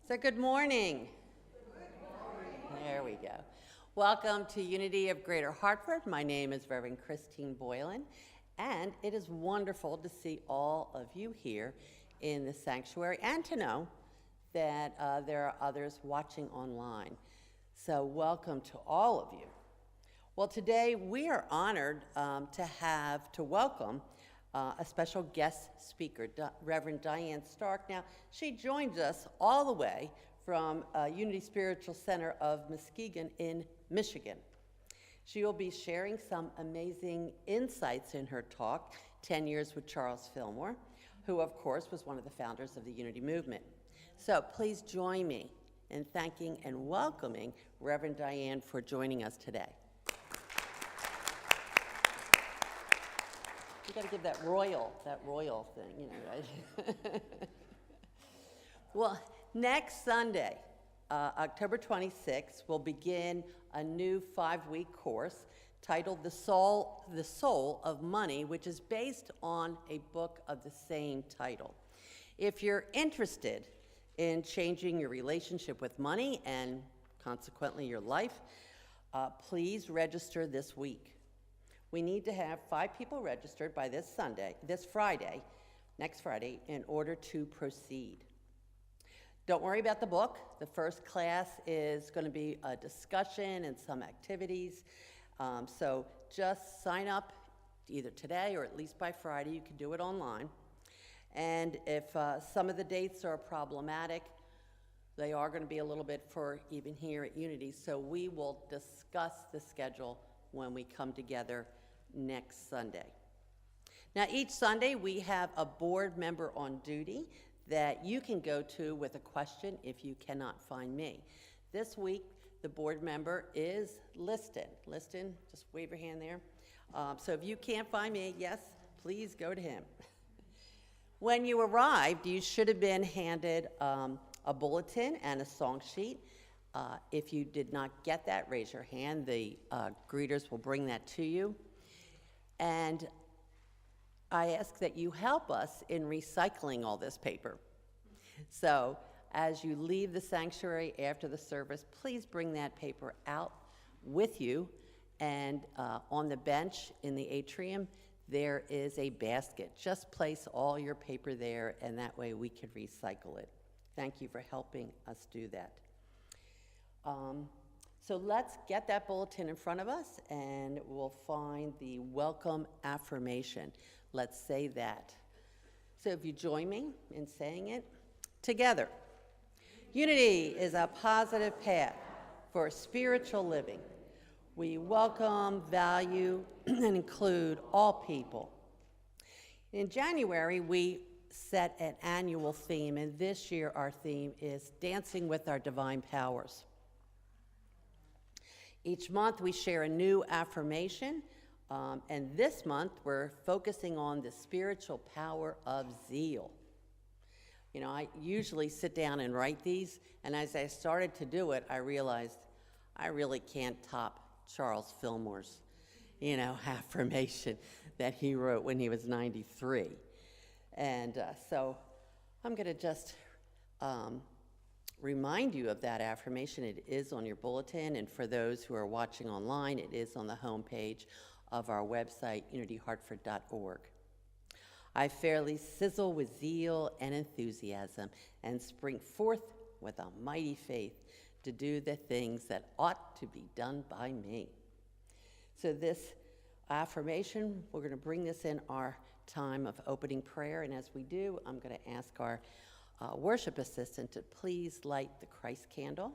So good morning. There we go. Welcome to Unity of Greater Hartford. My name is Reverend Christine Boylan, and it is wonderful to see all of you here in the sanctuary and to know that there are others watching online. So welcome to all of you. Well, today we are honored to welcome a special guest speaker, Reverend Diane Stark. Now, she joins us all the way from Unity Spiritual Center of Muskegon in Michigan. She will be sharing some amazing insights in her talk, 10 Years with Charles Fillmore, who, of course, was one of the founders of the Unity Movement. So please join me in thanking and welcoming Reverend Diane for joining us today. You got to give that royal thing, you know, right? Well, next Sunday, October 26th, we'll begin a new 5-week course titled The Soul of Money, which is based on a book of the same title. If you're interested in changing your relationship with money and consequently your life, please register this week. We need to have 5 people registered by next Friday, in order to proceed. Don't worry about the book. The first class is going to be a discussion and some activities. So just sign up either today or at least by Friday. You can do it online. And if some of the dates are problematic, they are going to be a little bit for even here at Unity. So we will discuss the schedule when we come together next Sunday. Now, each Sunday we have a board member on duty that you can go to with a question if you cannot find me. This week, the board member is Liston. Liston, just wave your hand there. So if you can't find me, yes, please go to him. When you arrived, you should have been handed a bulletin and a song sheet. If you did not get that, raise your hand. The greeters will bring that to you. And I ask that you help us in recycling all this paper. So as you leave the sanctuary after the service, please bring that paper out with you. And on the bench in the atrium, there is a basket. Just place all your paper there, and that way we can recycle it. Thank you for helping us do that. So let's get that bulletin in front of us, and we'll find the welcome affirmation. Let's say that. So if you join me in saying it together. Unity is a positive path for spiritual living. We welcome, value, and include all people. In January, we set an annual theme, and this year our theme is Dancing with Our Divine Powers. Each month we share a new affirmation, and this month we're focusing on the spiritual power of zeal. You know, I usually sit down and write these, and as I started to do it, I realized I really can't top Charles Fillmore's, affirmation that he wrote when he was 93. And so I'm going to just remind you of that affirmation. It is on your bulletin, and for those who are watching online, it is on the homepage of our website, unityhartford.org. I fairly sizzle with zeal and enthusiasm and spring forth with a mighty faith to do the things that ought to be done by me. So this affirmation, we're going to bring this in our time of opening prayer, and as we do, I'm going to ask our worship assistant to please light the Christ candle.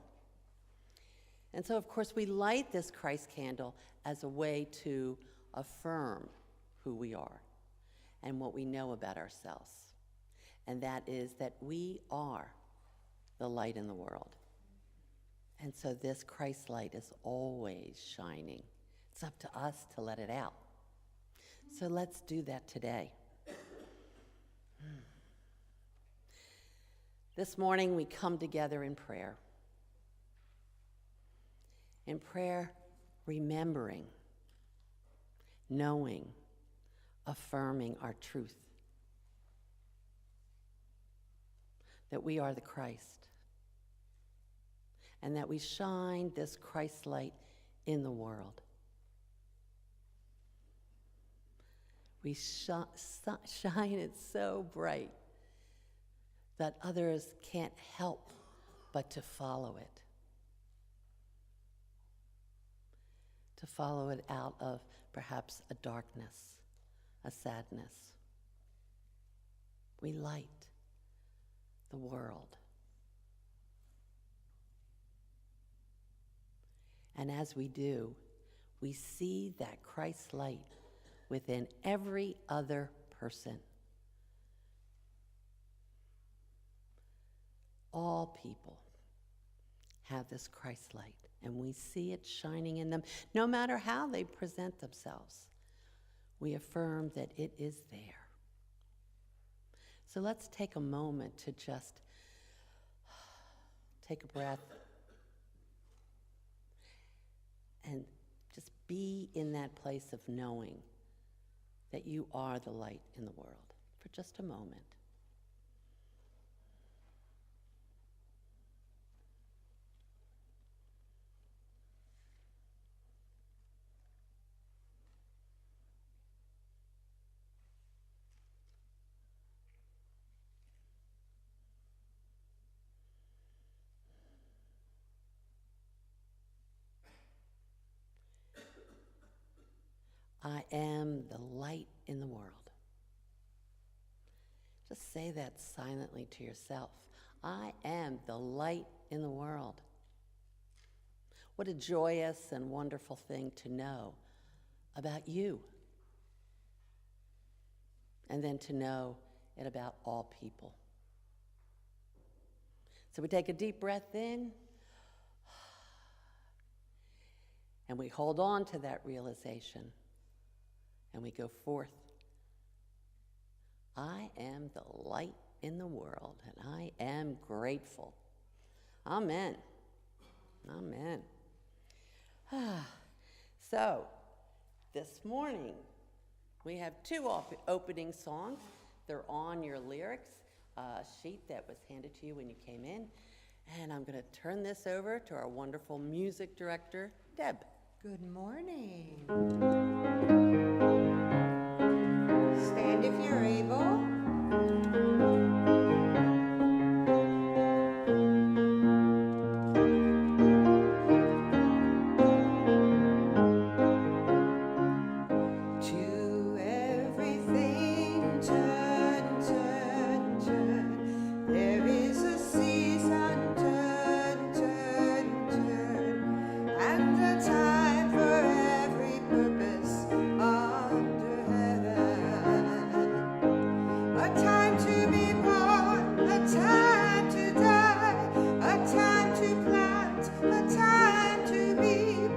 And so, of course, we light this Christ candle as a way to affirm who we are and what we know about ourselves. And that is that we are the light in the world. And so this Christ light is always shining. It's up to us to let it out. So let's do that today. This morning we come together in prayer. In prayer, remembering, knowing, affirming our truth. That we are the Christ. and that we shine this Christ light in the world. We shine it so bright that others can't help but to follow it. To follow it out of perhaps a darkness, a sadness. We light the world. And as we do, we see that Christ's light within every other person. All people have this Christ light, and we see it shining in them. No matter how they present themselves, we affirm that it is there. So let's take a moment to just take a breath and just be in that place of knowing that you are the light in the world for just a moment. I am the light in the world. Just say that silently to yourself. I am the light in the world. What a joyous and wonderful thing to know about you. And then to know it about all people. So we take a deep breath in, and we hold on to that realization. And we go forth. I am the light in the world, and I am grateful. Amen. Amen. So, this morning, we have two opening songs. They're on your lyrics sheet that was handed to you when you came in. And I'm going to turn this over to our wonderful music director, Deb. Good morning. Stand if you're able. To everything turn, turn, turn. There is a season, turn, turn, turn. And a time for every purpose under heaven. A time to be born, a time to die, a time to plant, a time to reap,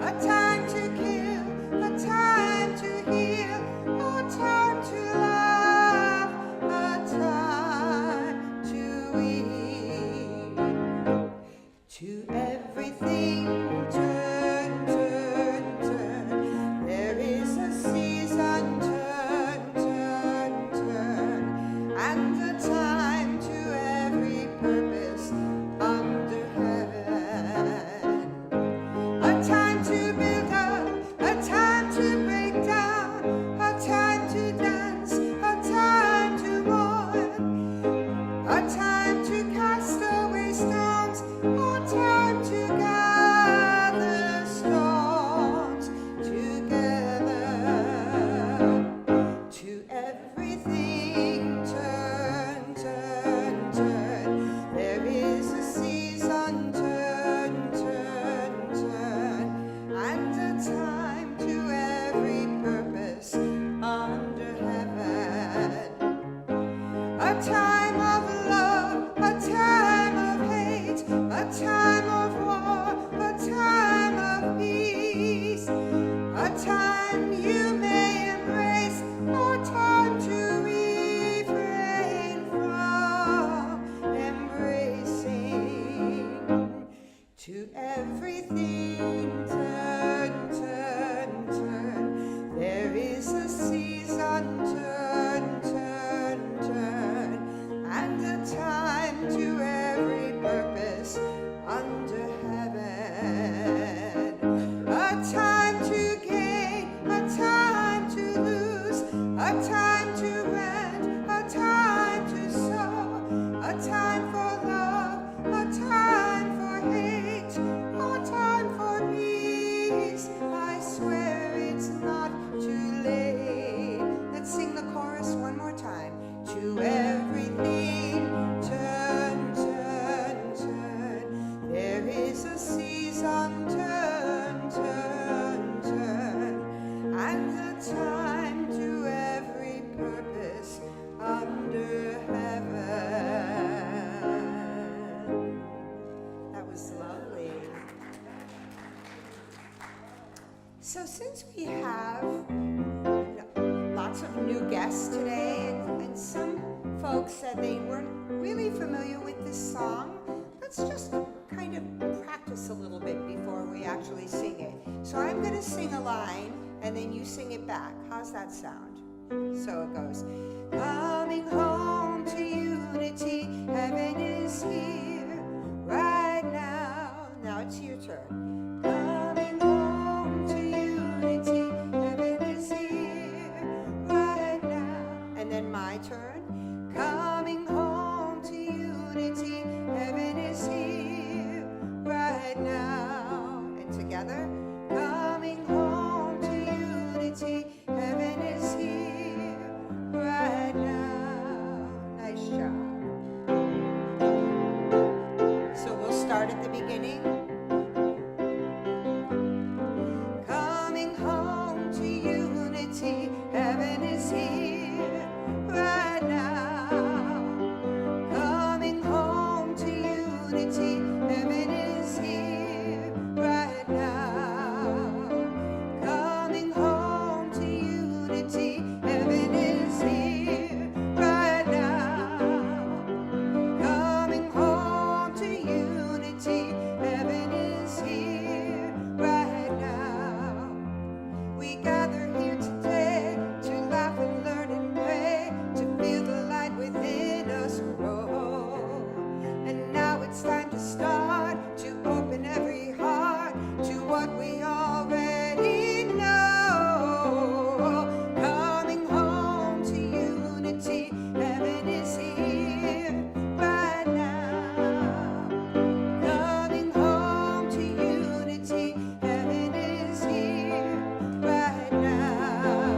a time to kill, a time to heal, a time to love, a time to weep. To everything turn, turn, turn. There is a season, turn, turn, turn. And a time to every purpose under heaven. A time to build up, a time to break down, a time to dance, a time to mourn, a time to cast away stones, a time to gather stones together. To everything turn, turn, turn. There is a season, turn, turn, turn. And a time to every purpose under heaven. A time of love, a time of hate, a time of war, a time of peace, a time you may embrace, a time to refrain from embracing. To everything turn, turn, turn. There is a season, turn, turn, turn. So since we have lots of new guests today, and some folks said they weren't really familiar with this song, let's just kind of practice a little bit before we actually sing it. So I'm going to sing a line, and then you sing it back. How's that sound? So it goes, coming home to unity, heaven is here right now. Now it's your turn. Coming home to unity, heaven is here right now. And then my turn. Coming home to unity, heaven is here right now. And together, coming home to unity, heaven is here right now. Nice job. So we'll start at the beginning. Coming home to unity, heaven is here right now. Coming home to unity, heaven is here right now. Coming home to unity, heaven is here right now. Coming home to unity, heaven is here right now. We gather here today to laugh and learn and pray, to feel the light within us grow. And now it's time to start, to open every heart to what we already know. Coming home to unity, heaven is here right now. Coming home to unity, heaven is here right now.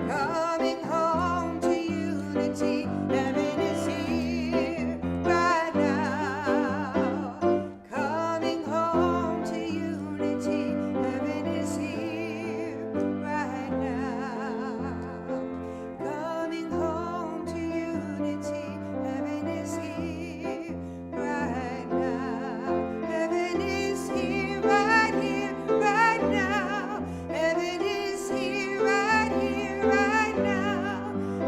Coming home to unity, heaven is here right now. Coming home to unity, heaven is here right now. Coming home to unity, heaven is here right now. Heaven is here right now. Heaven is here right now.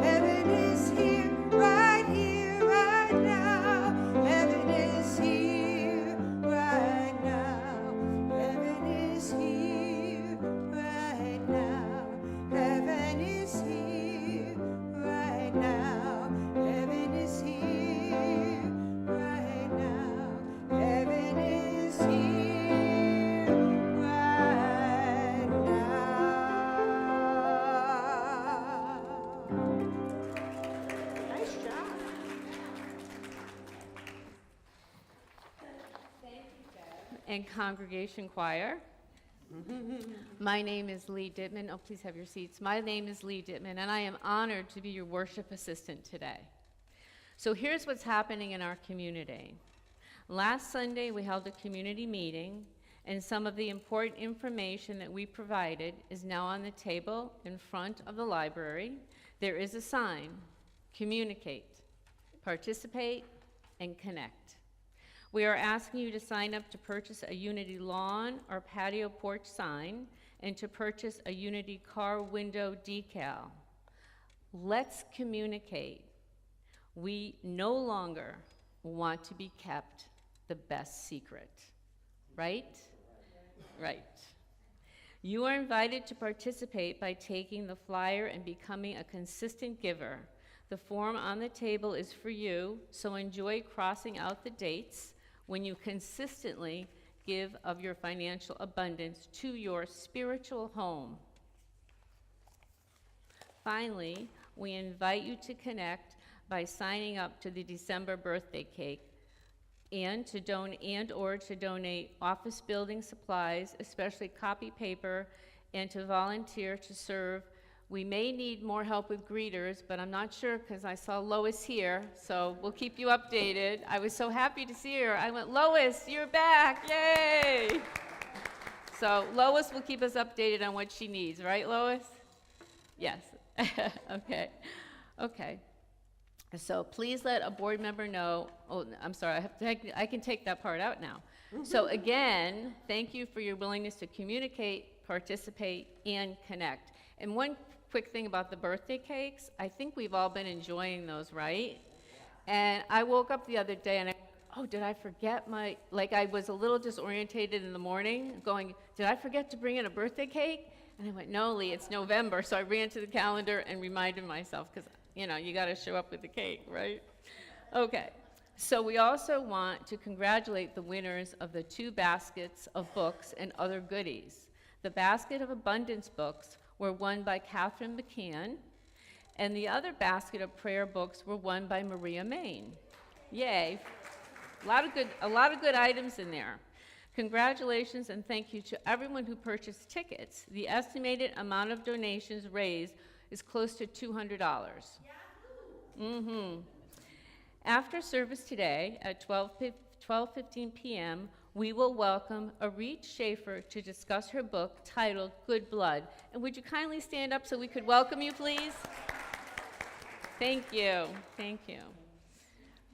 Heaven is here right now. Heaven is here right now. Heaven is here right now. Heaven is here right now. Heaven is here right now. Heaven is here right now. Nice job. And congregation choir. My name is Lee Dittman. Oh, please have your seats. My name is Lee Dittman, and I am honored to be your worship assistant today. So here's what's happening in our community. Last Sunday, we held a community meeting, and some of the important information that we provided is now on the table in front of the library. There is a sign, communicate, participate, and connect. We are asking you to sign up to purchase a Unity lawn or patio porch sign and to purchase a Unity car window decal. Let's communicate. We no longer want to be kept the best secret, right? Right. You are invited to participate by taking the flyer and becoming a consistent giver. The form on the table is for you, so enjoy crossing out the dates when you consistently give of your financial abundance to your spiritual home. Finally, we invite you to connect by signing up to the December birthday cake and to donate office building supplies, especially copy paper, and to volunteer to serve. We may need more help with greeters, but I'm not sure because I saw Lois here, so we'll keep you updated. I was so happy to see her. I went, Lois, you're back, yay! So Lois will keep us updated on what she needs, right, Lois? Yes, okay. So please let a board member know, oh, I'm sorry, I can take that part out now. So again, thank you for your willingness to communicate, participate, and connect. And one quick thing about the birthday cakes, I think we've all been enjoying those, right? And I woke up the other day and did I forget I was a little disorientated in the morning, going, did I forget to bring in a birthday cake? And I went, no, Lee, it's November. So I ran to the calendar and reminded myself, because, you got to show up with the cake, right? Okay. So we also want to congratulate the winners of the 2 baskets of books and other goodies. The basket of abundance books were won by Catherine McCann, and the other basket of prayer books were won by Maria Main. Yay. A lot of good items in there. Congratulations and thank you to everyone who purchased tickets. The estimated amount of donations raised is close to $200. After service today at 12:15 p.m., we will welcome Arit Schaefer to discuss her book titled Good Blood. And would you kindly stand up so we could welcome you, please? Thank you. Thank you.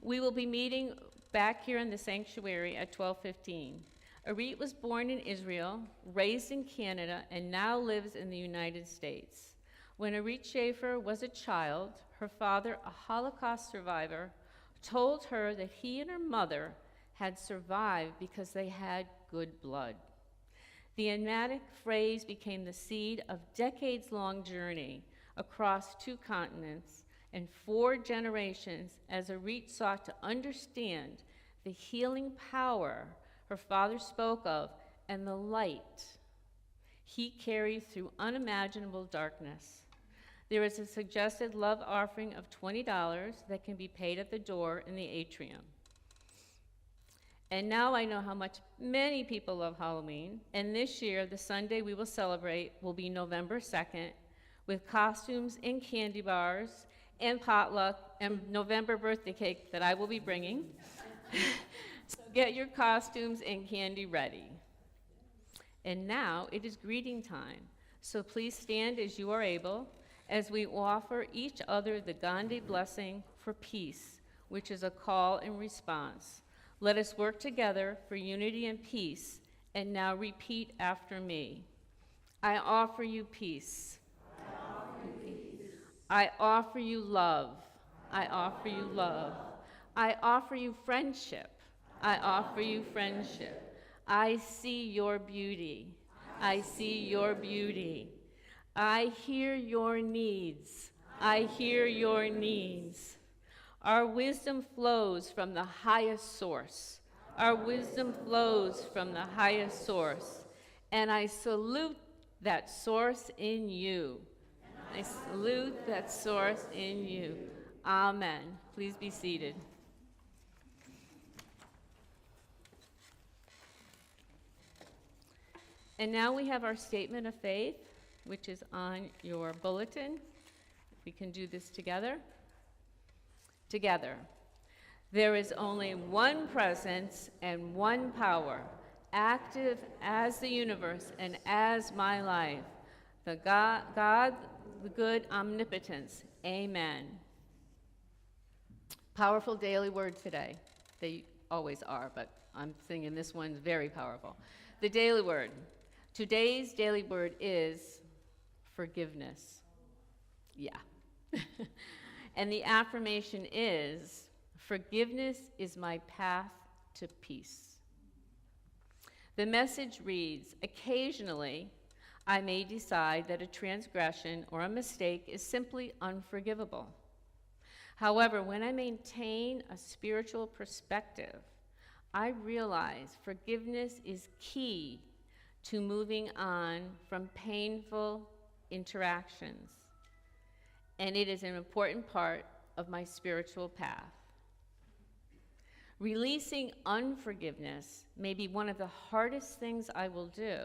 We will be meeting back here in the sanctuary at 12:15. Arit was born in Israel, raised in Canada, and now lives in the United States. When Arit Schaefer was a child, her father, a Holocaust survivor, told her that he and her mother had survived because they had good blood. The enigmatic phrase became the seed of decades-long journey across 2 continents and 4 generations as Arit sought to understand the healing power her father spoke of and the light he carried through unimaginable darkness. There is a suggested love offering of $20 that can be paid at the door in the atrium. And now I know how much many people love Halloween, and this year, the Sunday we will celebrate will be November 2nd, with costumes and candy bars, and potluck, and November birthday cake that I will be bringing. So get your costumes and candy ready. And now it is greeting time, so please stand as you are able, as we offer each other the Gandhi blessing for peace, which is a call and response. Let us work together for unity and peace, and now repeat after me. I offer you peace. I offer you love. I offer you love. I offer you friendship. I offer you friendship. I see your beauty. I see your beauty. I hear your needs. I hear your needs. Our wisdom flows from the highest source. Our wisdom flows from the highest source. And I salute that source in you. I salute that source in you. Amen. Please be seated. And now we have our statement of faith, which is on your bulletin. If we can do this together. Together. There is only one presence and one power, active as the universe and as my life. The God, the good omnipotence. Amen. Powerful daily word today. They always are, but I'm thinking this one's very powerful. The daily word. Today's daily word is forgiveness. Yeah. And the affirmation is, forgiveness is my path to peace. The message reads, occasionally, I may decide that a transgression or a mistake is simply unforgivable. However, when I maintain a spiritual perspective, I realize forgiveness is key to moving on from painful interactions, and it is an important part of my spiritual path. Releasing unforgiveness may be one of the hardest things I will do,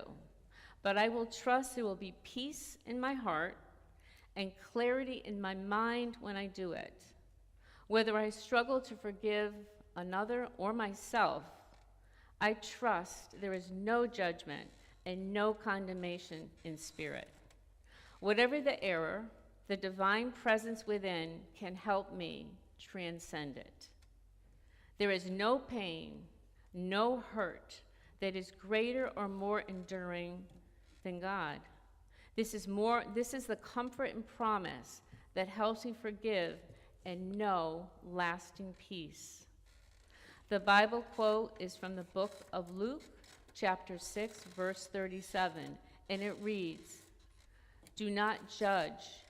but I will trust there will be peace in my heart and clarity in my mind when I do it. Whether I struggle to forgive another or myself, I trust there is no judgment and no condemnation in spirit. Whatever the error, the divine presence within can help me transcend it. There is no pain, no hurt that is greater or more enduring than God. This is the comfort and promise that helps you forgive and know lasting peace. The Bible quote is from the book of Luke, chapter 6, verse 37, and it reads, "Do not judge,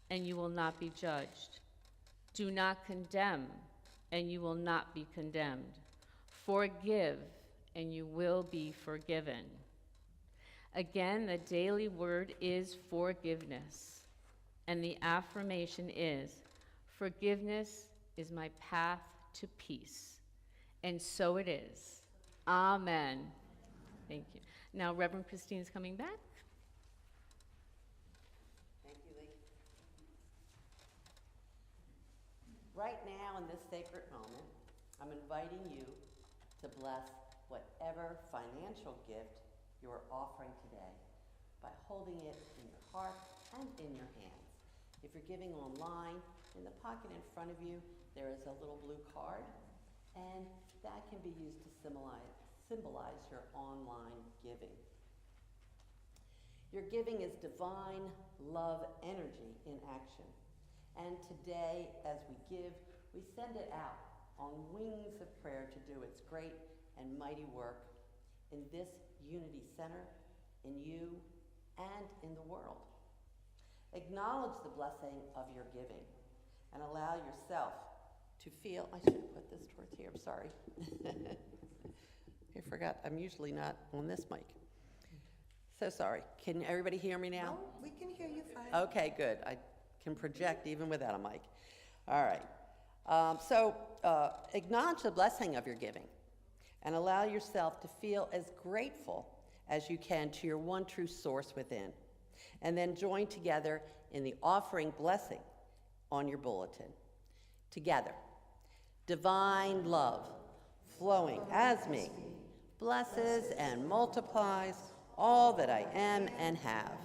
and you will not be judged. Do not condemn, and you will not be condemned. Forgive, and you will be forgiven." Again, the daily word is forgiveness. And the affirmation is, forgiveness is my path to peace. And so it is. Amen. Thank you. Now, Reverend Christine is coming back. Thank you, Lee. Right now, in this sacred moment, I'm inviting you to bless whatever financial gift you are offering today by holding it in your heart and in your hands. If you're giving online, in the pocket in front of you, there is a little blue card, and that can be used to symbolize your online giving. Your giving is divine love energy in action. And today, as we give, we send it out on wings of prayer to do its great and mighty work in this Unity Center, in you, and in the world. Acknowledge the blessing of your giving and allow yourself to feel, I should have put this towards here, I'm sorry. I forgot, I'm usually not on this mic. So sorry. Can everybody hear me now? Oh, we can hear you fine. Okay, good. I can project even without a mic. All right. Acknowledge the blessing of your giving and allow yourself to feel as grateful as you can to your one true source within. And then join together in the offering blessing on your bulletin. Together, divine love flowing as me blesses and multiplies all that I am and have,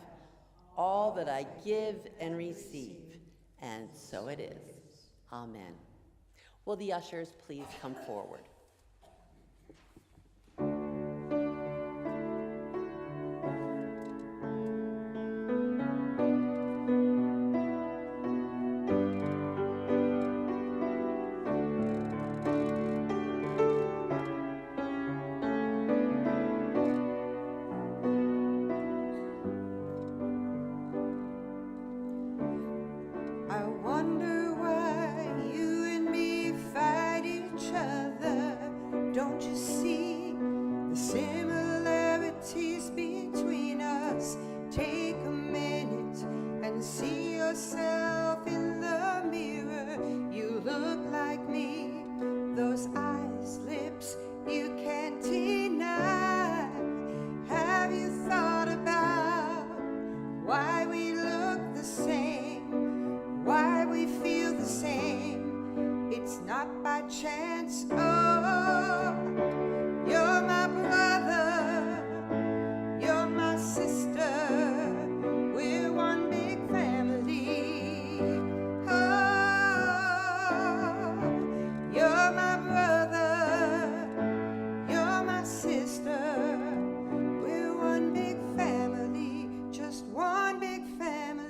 all that I give and receive, and so it is. Amen. Will the ushers please come forward? I wonder why you and me fight each other. Don't you see the similarities between us? Take a minute and see yourself in the mirror. You look like me, those eyes, lips, you can't deny. Have you thought about why we look the same? Why we feel the same? It's not by chance. Oh, you're my brother, you're my sister, we're one big family. Oh, you're my brother, you're my sister, we're one big family, just one big family.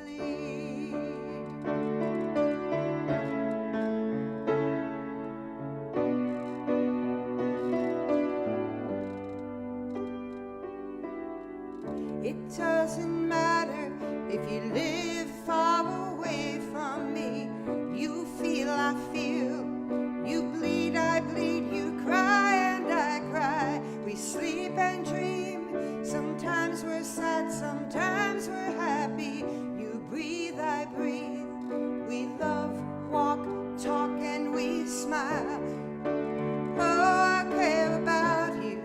It doesn't matter if you live far away from me. You feel, I feel. You bleed, I bleed. You cry and I cry. We sleep and dream. Sometimes we're sad, sometimes we're happy. You breathe, I breathe. We love, walk, talk, and we smile. Oh, I care about you.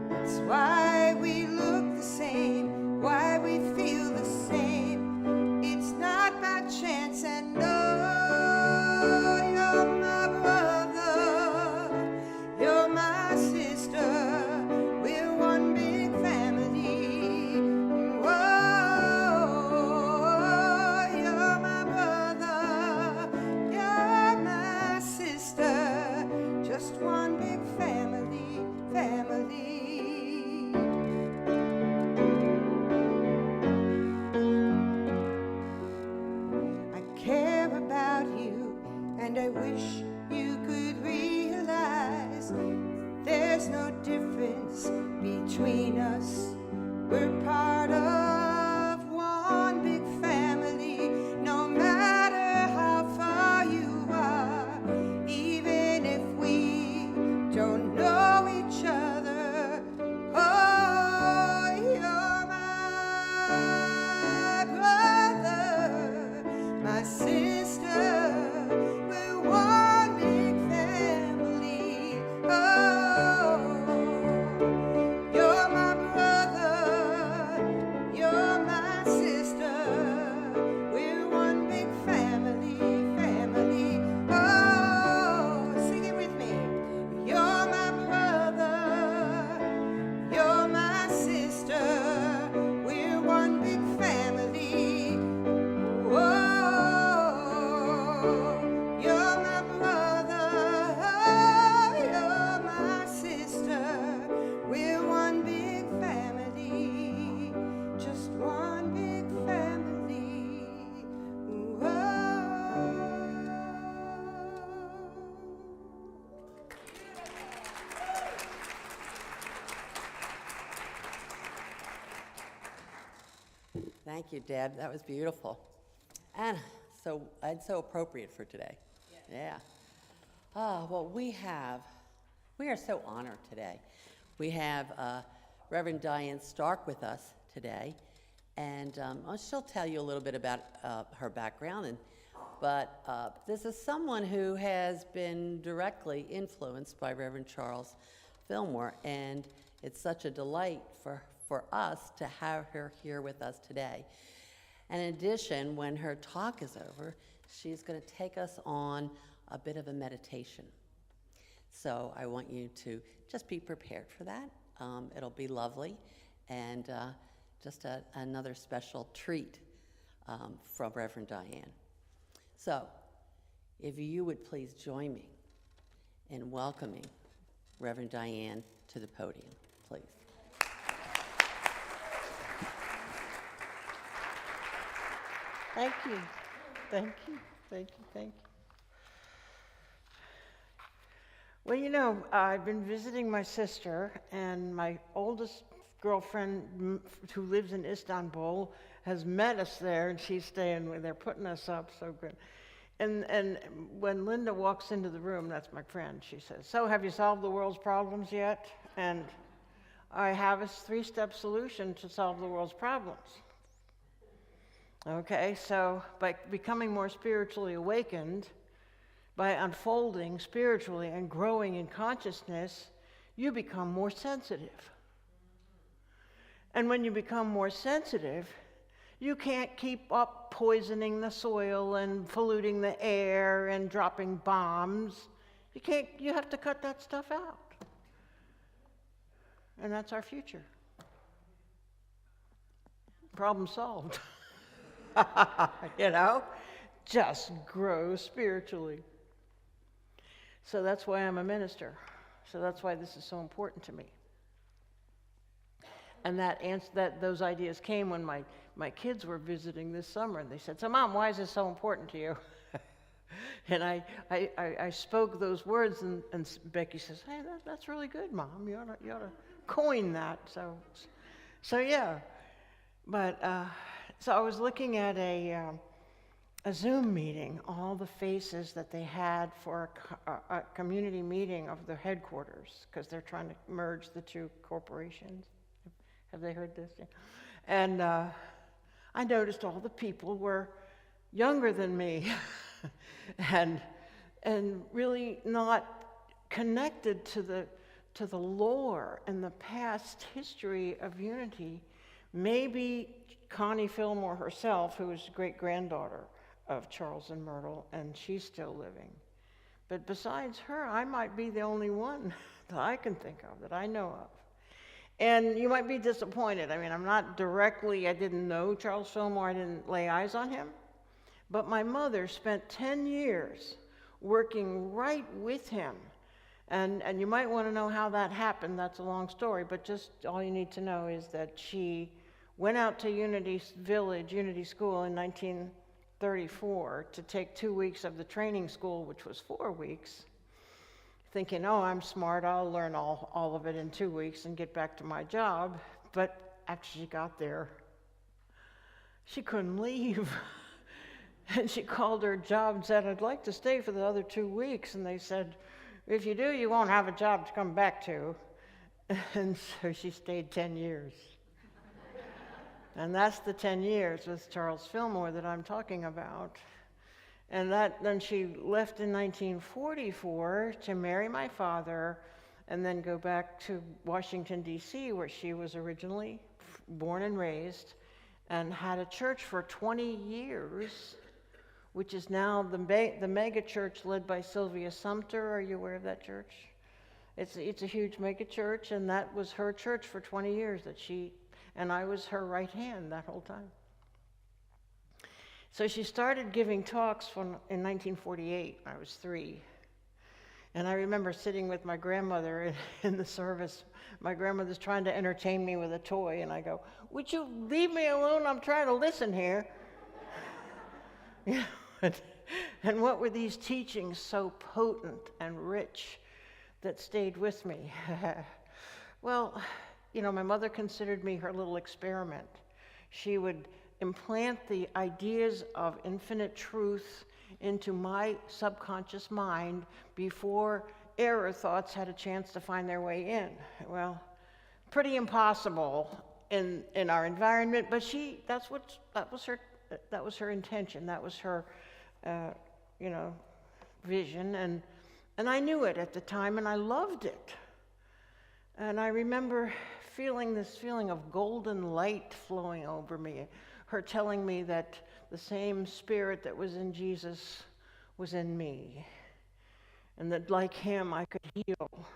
That's why we look the same, why we feel the same. It's not by chance, and no, you're my brother, you're my sister, we're one big family. Whoa, you're my brother, you're my sister. wish you could realize there's no difference between us. We're part of one big family, no matter how far you are, even if we don't know each other. Oh, you're my brother, my sister. We're one big family. Oh, you're my brother, you're my sister. We're one big family, family. Oh, sing it with me. You're my brother, you're my sister. We're one big family. Whoa, you're my brother, you're my sister. We're one big family, just one big family. Whoa. Thank you, Deb. That was beautiful. And so appropriate for today. Yeah. Well, we are so honored today. We have Reverend Diane Stark with us today, and she'll tell you a little bit about her background. But this is someone who has been directly influenced by Reverend Charles Fillmore, and it's such a delight for us to have her here with us today. And in addition, when her talk is over, she's going to take us on a bit of a meditation. So I want you to just be prepared for that. It'll be lovely, and just another special treat from Reverend Diane. So if you would please join me in welcoming Reverend Diane to the podium, please. Thank you. Thank you. Thank you. Thank you. Well, you know, I've been visiting my sister, and my oldest girlfriend, who lives in Istanbul, has met us there, and she's staying with. They're putting us up so good. And when Linda walks into the room, that's my friend, she says, "So have you solved the world's problems yet?" And I have a 3-step solution to solve the world's problems. Okay, so by becoming more spiritually awakened, by unfolding spiritually and growing in consciousness, you become more sensitive. And when you become more sensitive, you can't keep up poisoning the soil and polluting the air and dropping bombs. You have to cut that stuff out. And that's our future. Problem solved. You know, just grow spiritually. So that's why I'm a minister. So that's why this is so important to me. And those ideas came when my kids were visiting this summer, and they said, "So Mom, why is this so important to you?" And I spoke those words, and Becky says, "Hey, that's really good, Mom. You ought to coin that." So yeah. But so I was looking at a Zoom meeting, all the faces that they had for a community meeting of the headquarters, because they're trying to merge the 2 corporations. Have they heard this? Yeah. And I noticed all the people were younger than me and really not connected to the lore and the past history of unity. Maybe Connie Fillmore herself, who was great-granddaughter of Charles and Myrtle, and she's still living. But besides her, I might be the only one that I can think of, that I know of. And you might be disappointed. I mean, I didn't know Charles Fillmore, I didn't lay eyes on him. But my mother spent 10 years working right with him. And you might want to know how that happened. That's a long story, but just all you need to know is that she went out to Unity Village, Unity School in 34 to take 2 weeks of the training school, which was 4 weeks, thinking, oh, I'm smart, I'll learn all of it in 2 weeks and get back to my job. But after she got there, she couldn't leave. And she called her job and said, I'd like to stay for the other 2 weeks. And they said, if you do, you won't have a job to come back to. And so she stayed 10 years. And that's the 10 years with Charles Fillmore that I'm talking about. And then she left in 1944 to marry my father and then go back to Washington, D.C., where she was originally born and raised, and had a church for 20 years, which is now the mega church led by Sylvia Sumter. Are you aware of that church? It's a huge mega church, and that was her church for 20 years and I was her right hand that whole time. So she started giving talks in 1948. I was 3. And I remember sitting with my grandmother in the service. My grandmother's trying to entertain me with a toy, and I go, would you leave me alone? I'm trying to listen here. And what were these teachings so potent and rich that stayed with me? Well, my mother considered me her little experiment. She would implant the ideas of infinite truth into my subconscious mind before error thoughts had a chance to find their way in. Well, pretty impossible in our environment, but that was her intention. That was her, vision, and I knew it at the time, and I loved it. And I remember feeling this feeling of golden light flowing over me, her telling me that the same spirit that was in Jesus was in me, and that like him I could heal,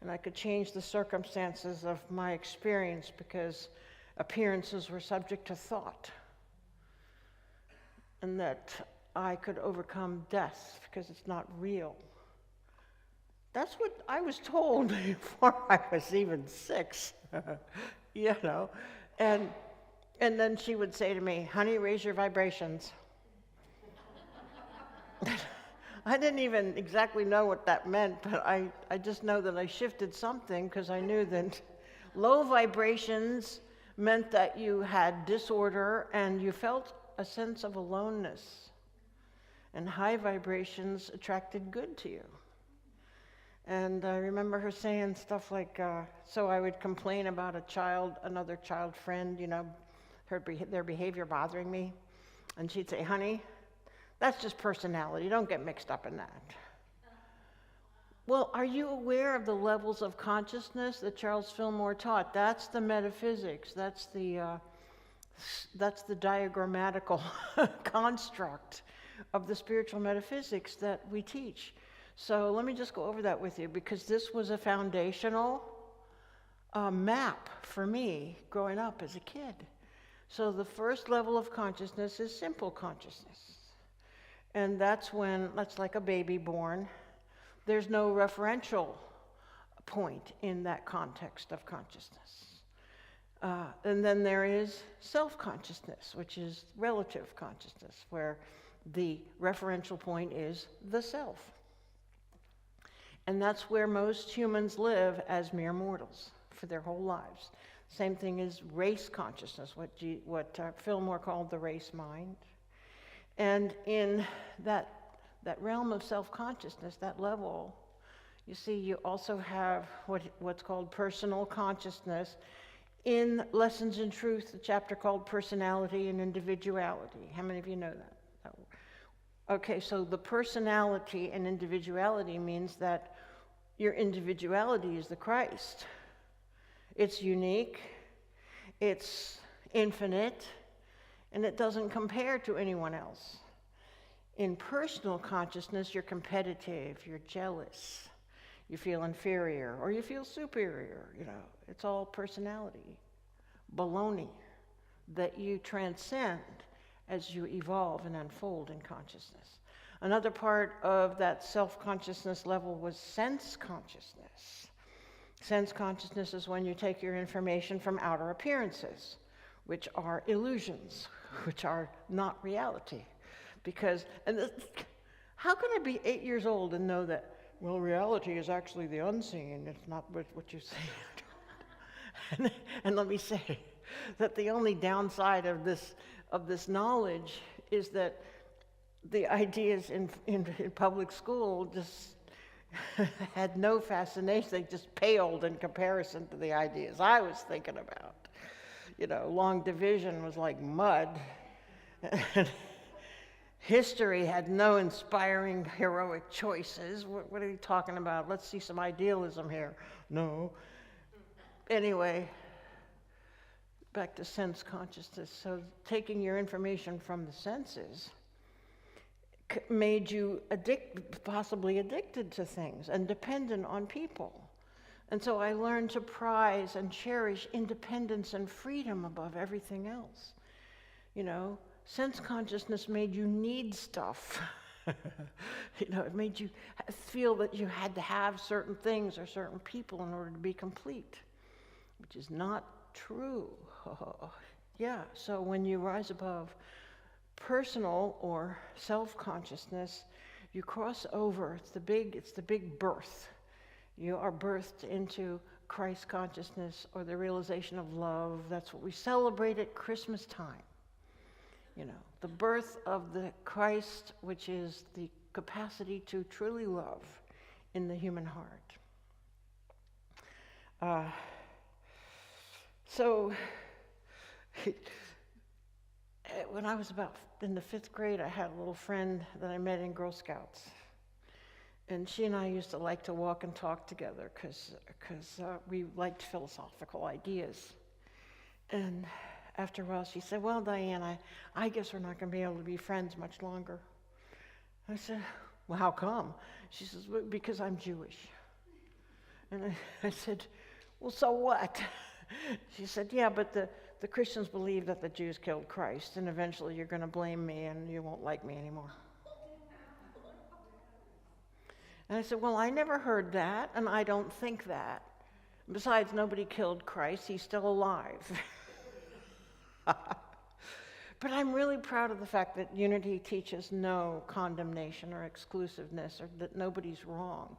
and I could change the circumstances of my experience because appearances were subject to thought, and that I could overcome death because it's not real. That's what I was told before I was even 6, And then she would say to me, honey, raise your vibrations. I didn't even exactly know what that meant, but I just know that I shifted something because I knew that low vibrations meant that you had disorder and you felt a sense of aloneness. And high vibrations attracted good to you. And I remember her saying stuff like, so I would complain about another child friend, their behavior bothering me. And she'd say, honey, that's just personality. Don't get mixed up in that. Well, are you aware of the levels of consciousness that Charles Fillmore taught? That's the metaphysics. That's the diagrammatical construct of the spiritual metaphysics that we teach. So let me just go over that with you, because this was a foundational map for me growing up as a kid. So the first level of consciousness is simple consciousness. And that's like a baby born. There's no referential point in that context of consciousness. And then there is self-consciousness, which is relative consciousness, where the referential point is the self. And that's where most humans live as mere mortals for their whole lives. Same thing as race consciousness, what Fillmore called the race mind. And in that realm of self-consciousness, that level, you see, you also have what's called personal consciousness. In Lessons in Truth, the chapter called Personality and Individuality. How many of you know that? Okay, so the personality and individuality means that your individuality is the Christ. It's unique, it's infinite, and it doesn't compare to anyone else. In personal consciousness, you're competitive, you're jealous, you feel inferior, or you feel superior, It's all personality, baloney, that you transcend as you evolve and unfold in consciousness. Another part of that self-consciousness level was sense consciousness. Sense consciousness is when you take your information from outer appearances, which are illusions, which are not reality. Because, how can I be 8 years old and know that, well, reality is actually the unseen, it's not what you see. And let me say that the only downside of this knowledge is that the ideas in public school just had no fascination. They just paled in comparison to the ideas I was thinking about. You know, long division was like mud. History had no inspiring heroic choices. What are you talking about? Let's see some idealism here. No. Anyway, back to sense consciousness. So taking your information from the senses made you possibly addicted to things and dependent on people. And so I learned to prize and cherish independence and freedom above everything else. You know, sense consciousness made you need stuff. You know, it made you feel that you had to have certain things or certain people in order to be complete, which is not true. Yeah, so when you rise above personal or self-consciousness, you cross over. It's the big birth. You are birthed into Christ consciousness or the realization of love. That's what we celebrate at Christmas time. You know, the birth of the Christ, which is the capacity to truly love in the human heart. So when I was about in the 5th grade, I had a little friend that I met in Girl Scouts. And she and I used to like to walk and talk together because we liked philosophical ideas. And after a while, she said, well, Diane, I guess we're not going to be able to be friends much longer. I said, well, how come? She says, well, because I'm Jewish. And I said, well, so what? She said, yeah, but the Christians believe that the Jews killed Christ, and eventually you're going to blame me and you won't like me anymore. And I said, well, I never heard that, and I don't think that. Besides, nobody killed Christ. He's still alive. But I'm really proud of the fact that unity teaches no condemnation or exclusiveness, or that nobody's wrong.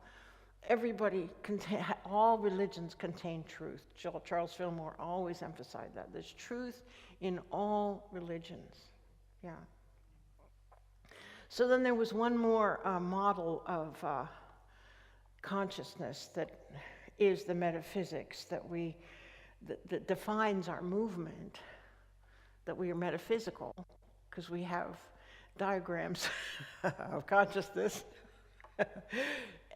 All religions contain truth. Charles Fillmore always emphasized that. There's truth in all religions. Yeah. So then there was one more model of consciousness that is the metaphysics that defines our movement, that we are metaphysical, because we have diagrams of consciousness.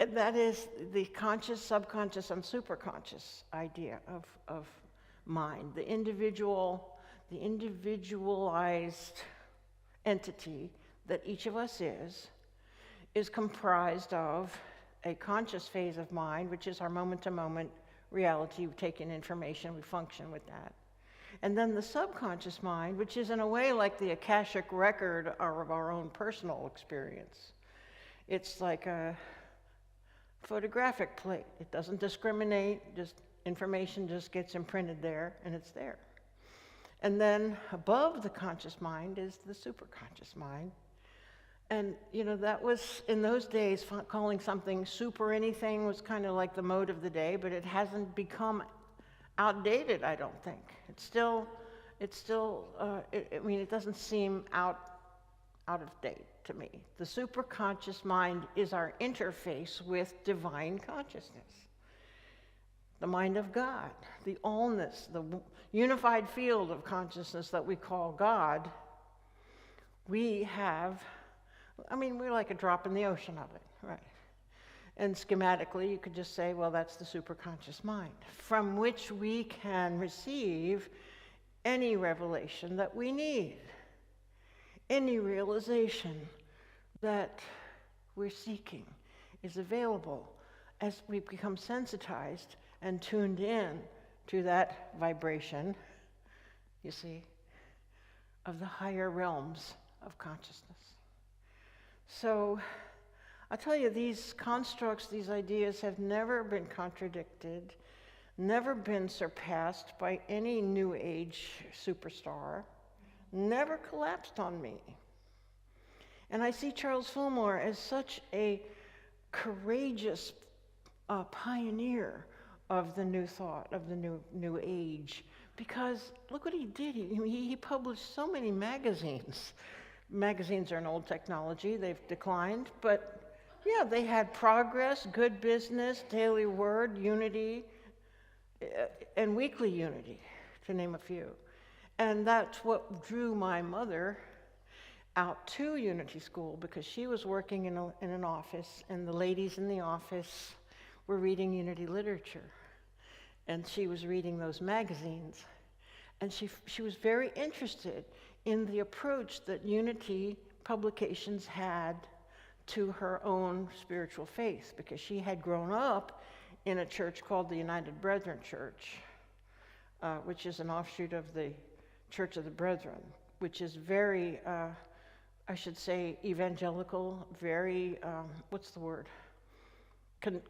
And that is the conscious, subconscious, and superconscious idea of mind. The individualized entity that each of us is comprised of a conscious phase of mind, which is our moment-to-moment reality. We take in information, we function with that. And then the subconscious mind, which is in a way like the Akashic record of our own personal experience. It's like a photographic plate. It doesn't discriminate, just information just gets imprinted there, and it's there. And then above the conscious mind is the superconscious mind. And, you know, that was, in those days, calling something super anything was kind of like the mode of the day, but it hasn't become outdated, I don't think. It doesn't seem out of date to me. The superconscious mind is our interface with divine consciousness. The mind of God, the allness, the unified field of consciousness that we call God, we're like a drop in the ocean of it, right? And schematically, you could just say, well, that's the superconscious mind, from which we can receive any revelation that we need, any realization that we're seeking is available as we become sensitized and tuned in to that vibration, you see, of the higher realms of consciousness. So I tell you, these constructs, these ideas have never been contradicted, never been surpassed by any New Age superstar, never collapsed on me. And I see Charles Fillmore as such a courageous pioneer of the new thought, of the new age, because look what he did. He published so many magazines. Magazines are an old technology, they've declined, but yeah, they had Progress, Good Business, Daily Word, Unity, and Weekly Unity, to name a few. And that's what drew my mother out to Unity School, because she was working in an office, and the ladies in the office were reading Unity literature. And she was reading those magazines. And she was very interested in the approach that Unity publications had to her own spiritual faith, because she had grown up in a church called the United Brethren Church, which is an offshoot of the Church of the Brethren, which is very, I should say, evangelical, very, what's the word?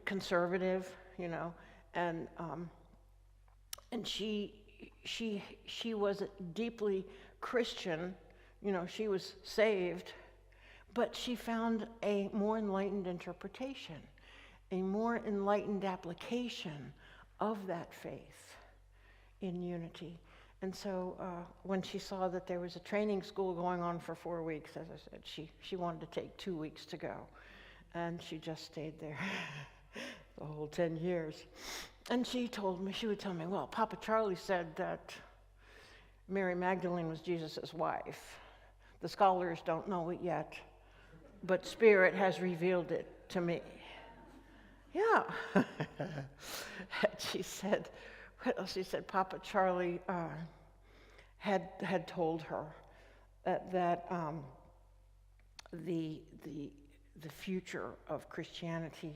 Conservative, and she was deeply Christian, she was saved, but she found a more enlightened interpretation, a more enlightened application of that faith in Unity. And so when she saw that there was a training school going on for 4 weeks, as I said, she wanted to take 2 weeks to go. And she just stayed there the whole 10 years. And she would tell me, well, Papa Charlie said that Mary Magdalene was Jesus' wife. The scholars don't know it yet, but Spirit has revealed it to me. Yeah. She said, Papa Charlie had told her that the future of Christianity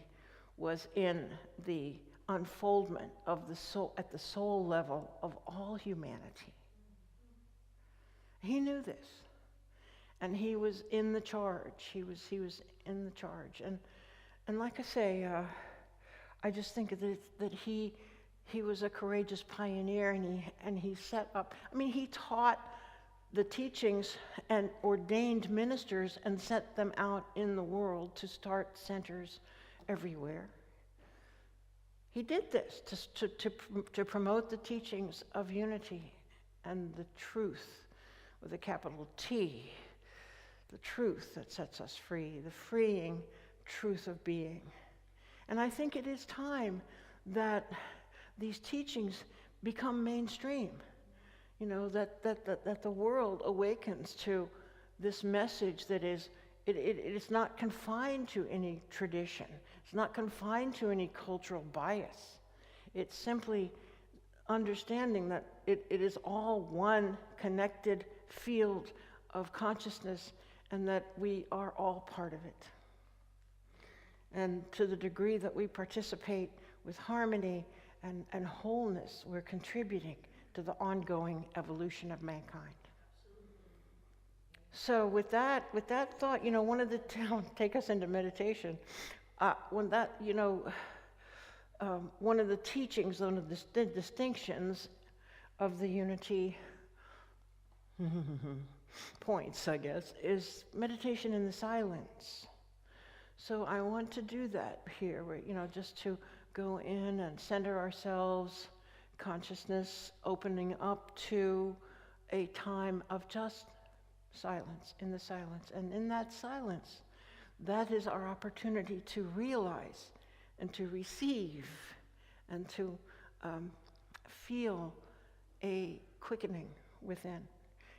was in the unfoldment of the soul, at the soul level of all humanity. He knew this, and he was in the charge. He was in the charge, and like I say, I just think that he was a courageous pioneer, and he set up. I mean, he taught the teachings and ordained ministers and sent them out in the world to start centers everywhere. He did this to promote the teachings of unity and the truth with a capital T, the truth that sets us free, the freeing truth of being. And I think it is time that these teachings become mainstream, that the world awakens to this message that it is not confined to any tradition. It's not confined to any cultural bias. It's simply understanding that it is all one connected field of consciousness, and that we are all part of it. And to the degree that we participate with harmony and wholeness, we're contributing to the ongoing evolution of mankind. So with that thought, one of the take us into meditation. One of the teachings, one of the distinctions of the unity points, I guess, is meditation in the silence. So I want to do that here, just to go in and center ourselves, consciousness opening up to a time of just silence, in the silence. And in that silence, that is our opportunity to realize and to receive and to feel a quickening within.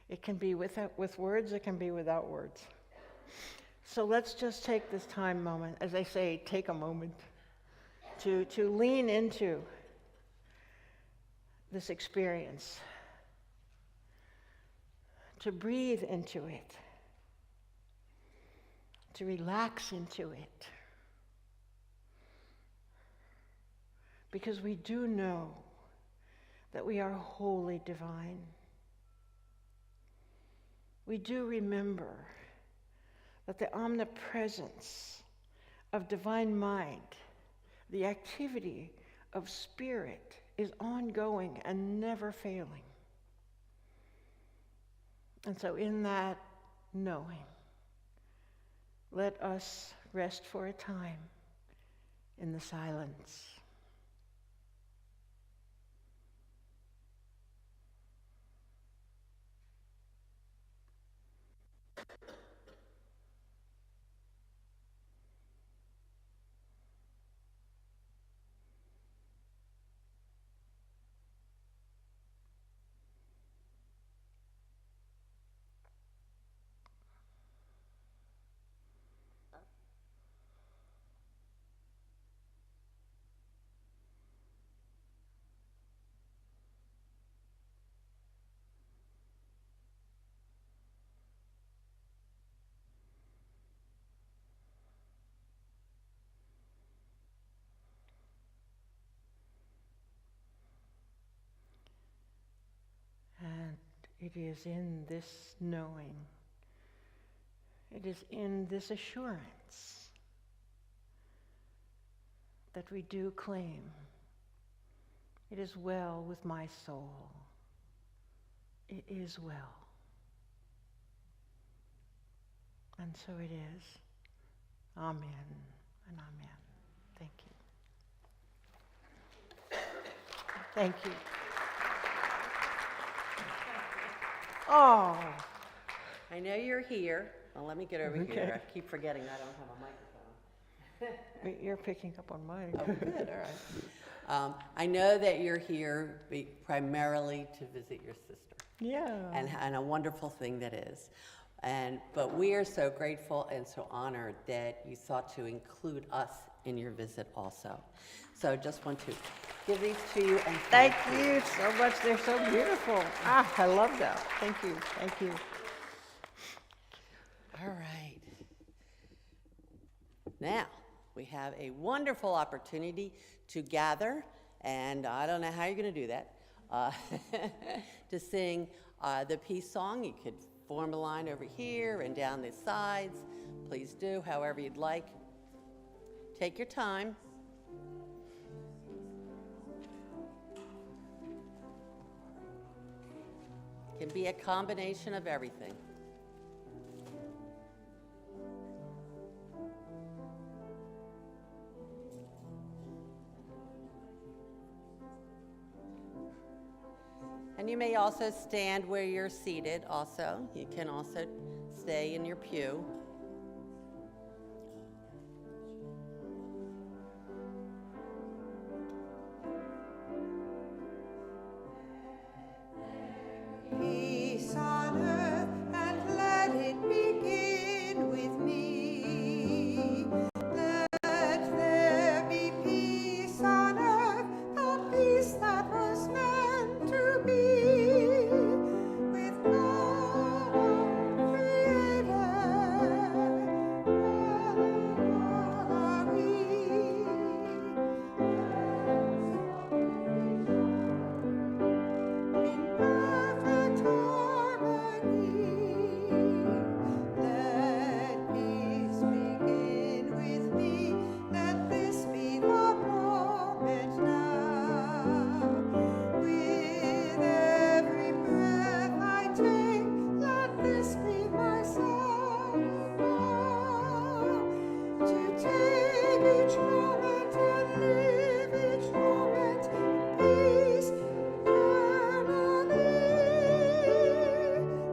It can be with words, it can be without words. So let's just take this moment, as I say, take a moment to lean into this experience, to breathe into it, to relax into it. Because we do know that we are wholly divine. We do remember that the omnipresence of divine mind, the activity of spirit, is ongoing and never failing. And so in that knowing, let us rest for a time in the silence. And it is in this knowing, it is in this assurance that we do claim, it is well with my soul. It is well. And so it is. Amen and amen. Thank you. Thank you. Oh. I know you're here. Well, let me get over Okay. here. I keep forgetting I don't have a microphone. You're picking up on mine. Oh, good, all right. I know that you're here primarily to visit your sister, Yeah. and a wonderful thing that is. But we are so grateful and so honored that you thought to include us in your visit also. So just want to give these to you and Thank you so much. They're so beautiful. Ah, I love that. Thank you. Thank you. All right. Now, we have a wonderful opportunity to gather, and I don't know how you're going to do that, to sing the peace song. You could form a line over here and down the sides. Please do, however you'd like. Take your time. It can be a combination of everything. And you may also stand where you're seated also. You can also stay in your pew. Peace on earth, and let it begin with me. Let there be peace on earth, the peace that was meant to be. With God our Creator, all are we. In perfect harmony, let peace begin with me. Let this be the moment now. With every breath I take, let this be my song now. To take each moment and live each moment in peace eternally.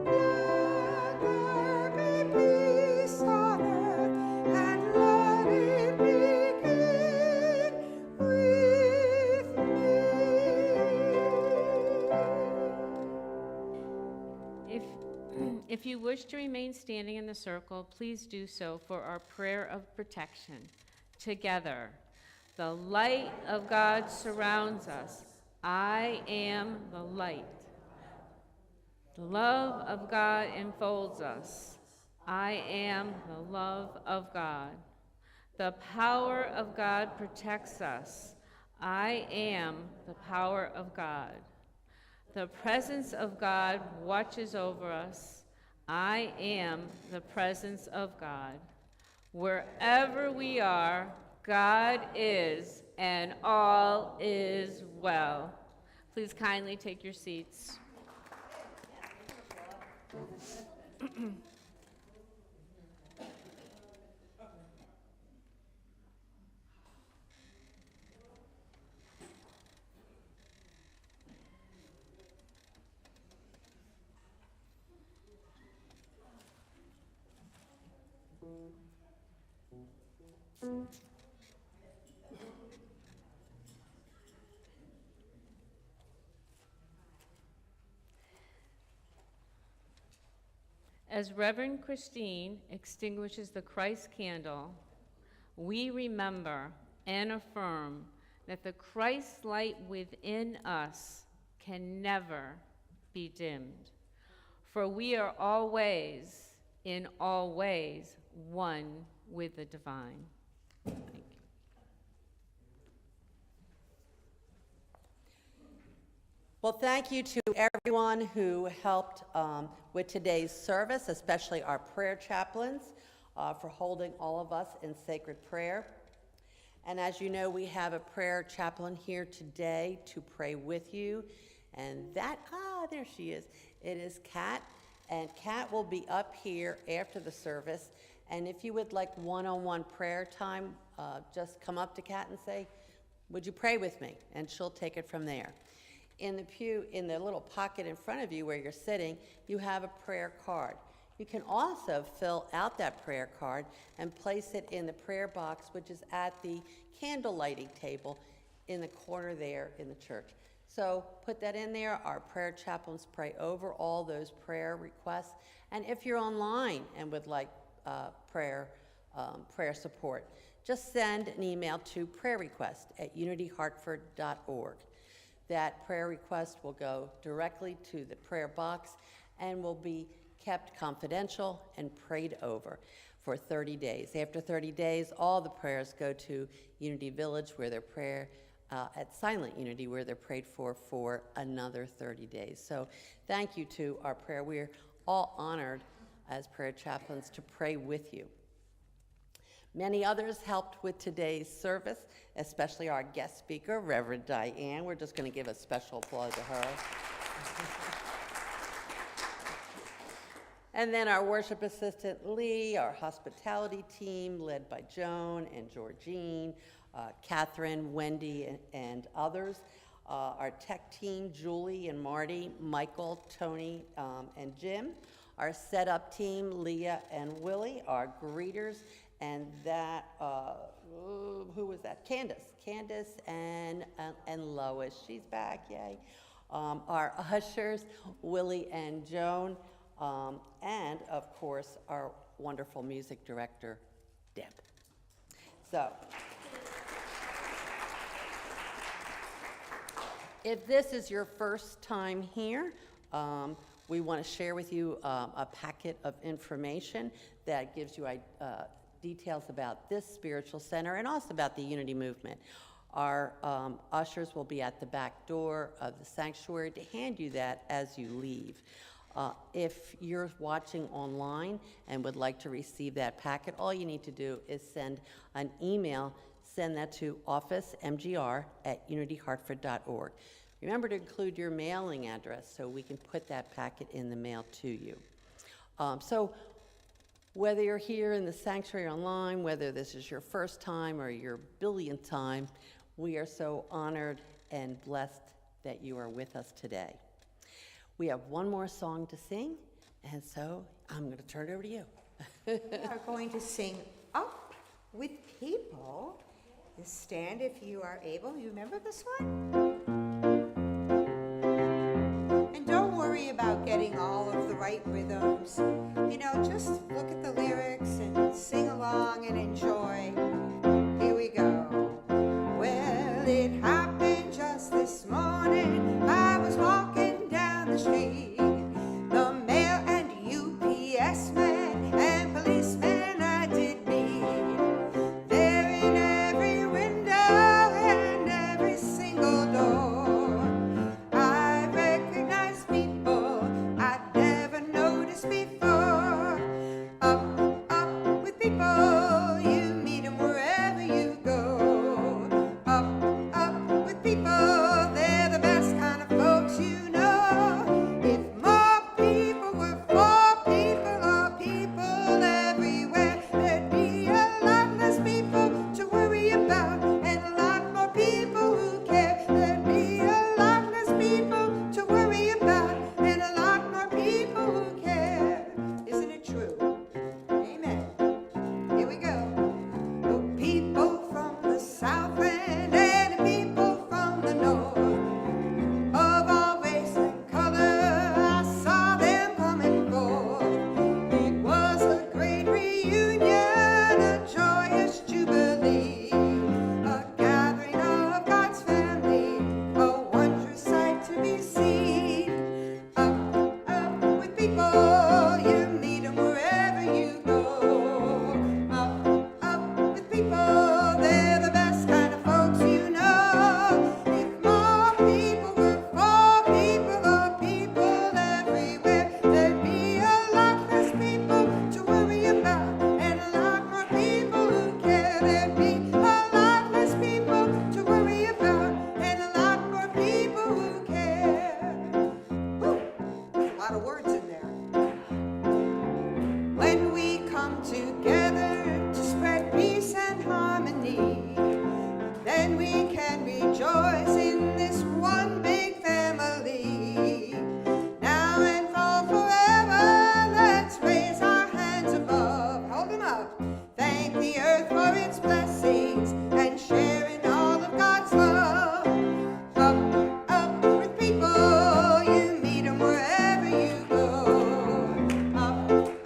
Let there be peace on earth, and let it begin with If, if you wish to remain standing in the circle, please do so for our prayer of protection. Together, the light of God surrounds us. I am the light. The love of God enfolds us. I am the love of God. The power of God protects us. I am the power of God. The presence of God watches over us. I am the presence of God. Wherever we are, God is, and all is well. Please kindly take your seats. As Reverend Christine extinguishes the Christ candle, we remember and affirm that the Christ light within us can never be dimmed. For we are always, in all ways, one with the divine. Thank you. Well, thank you to everyone who helped with today's service, especially our prayer chaplains, for holding all of us in sacred prayer. And as you know, we have a prayer chaplain here today to pray with you. And that, there she is. It is Kat. And Kat will be up here after the service. And if you would like one-on-one prayer time, just come up to Kat and say, would you pray with me? And she'll take it from there. In the pew, in the little pocket in front of you where you're sitting, you have a prayer card. You can also fill out that prayer card and place it in the prayer box, which is at the candle lighting table in the corner there in the church. So put that in there. Our prayer chaplains pray over all those prayer requests. And if you're online and would like prayer support, just send an email to prayerrequest@unityhartford.org. That prayer request will go directly to the prayer box and will be kept confidential and prayed over for 30 days. After 30 days, all the prayers go to Unity Village, where they're at Silent Unity, where they're prayed for another 30 days. So thank you to our prayer. We're all honored as prayer chaplains to pray with you. Many others helped with today's service, especially our guest speaker, Reverend Diane. We're just going to give a special applause to her. And then our worship assistant, Lee, our hospitality team, led by Joan and Georgine, Catherine, Wendy, and others. Our tech team, Julie and Marty, Michael, Tony, and Jim. Our setup team, Leah and Willie. Our greeters, and that, who was that? Candace and Lois. She's back, yay. Our ushers, Willie and Joan. And, of course, our wonderful music director, Deb. So, if this is your first time here, we want to share with you a packet of information that gives you details about this spiritual center and also about the Unity Movement. Our ushers will be at the back door of the sanctuary to hand you that as you leave. If you're watching online and would like to receive that packet, all you need to do is send an email. Send that to officemgr@unityhartford.org. Remember to include your mailing address so we can put that packet in the mail to you. So whether you're here in the sanctuary online, whether this is your first time or your billionth time, we are so honored and blessed that you are with us today. We have one more song to sing, and so I'm going to turn it over to you. We are going to sing Up with People. Stand if you are able. You remember this one? And don't worry about getting all of the right rhythms. You know, just look at the lyrics and sing along and enjoy. Here we go. Well, it happened just this morning. I was walking down the street. The mail and UPS man and policeman I did meet. There in every window and every single door, I recognize people I'd never noticed before. Up with people, you meet 'em Scotland and people from the north. Of all race and color, I saw them coming forth. It was a great reunion, a joyous jubilee, a gathering of God's family, a wondrous sight to be seen. Up with people, you meet 'em wherever you go. Up with people, they're the best kind of folks you know. If more people were for people or people everywhere, there'd be a lot less people to worry about and a lot more people who care. There'd be a lot less people to worry about and a lot more people who care. Whew, there's a lot of words in there. When we come together to spread peace and harmony, then we can rejoice in this one big family. Now and for forever, let's raise our hands above. Hold them up. Thank the earth for its blessings and sharing all of God's love. Up with people, you meet 'em wherever you go.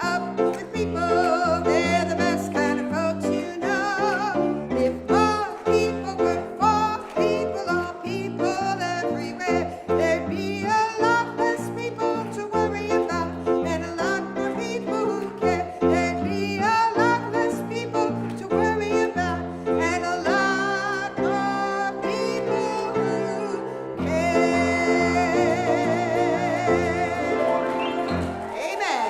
Up with people, they're the best kind of folks you know. If more people were for people or people everywhere, there'd be a lot less people to worry about and a lot more people who care. There'd be a lot less people to worry about and a lot more people who care. Amen.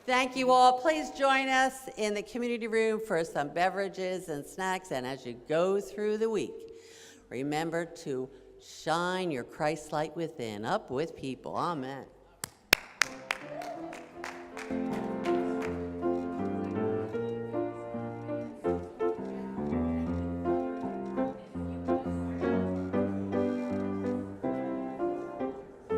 Thank you all. Please join us in the community room for some beverages and snacks. And as you go through the week, remember to shine your Christ light within. Up with people. Amen.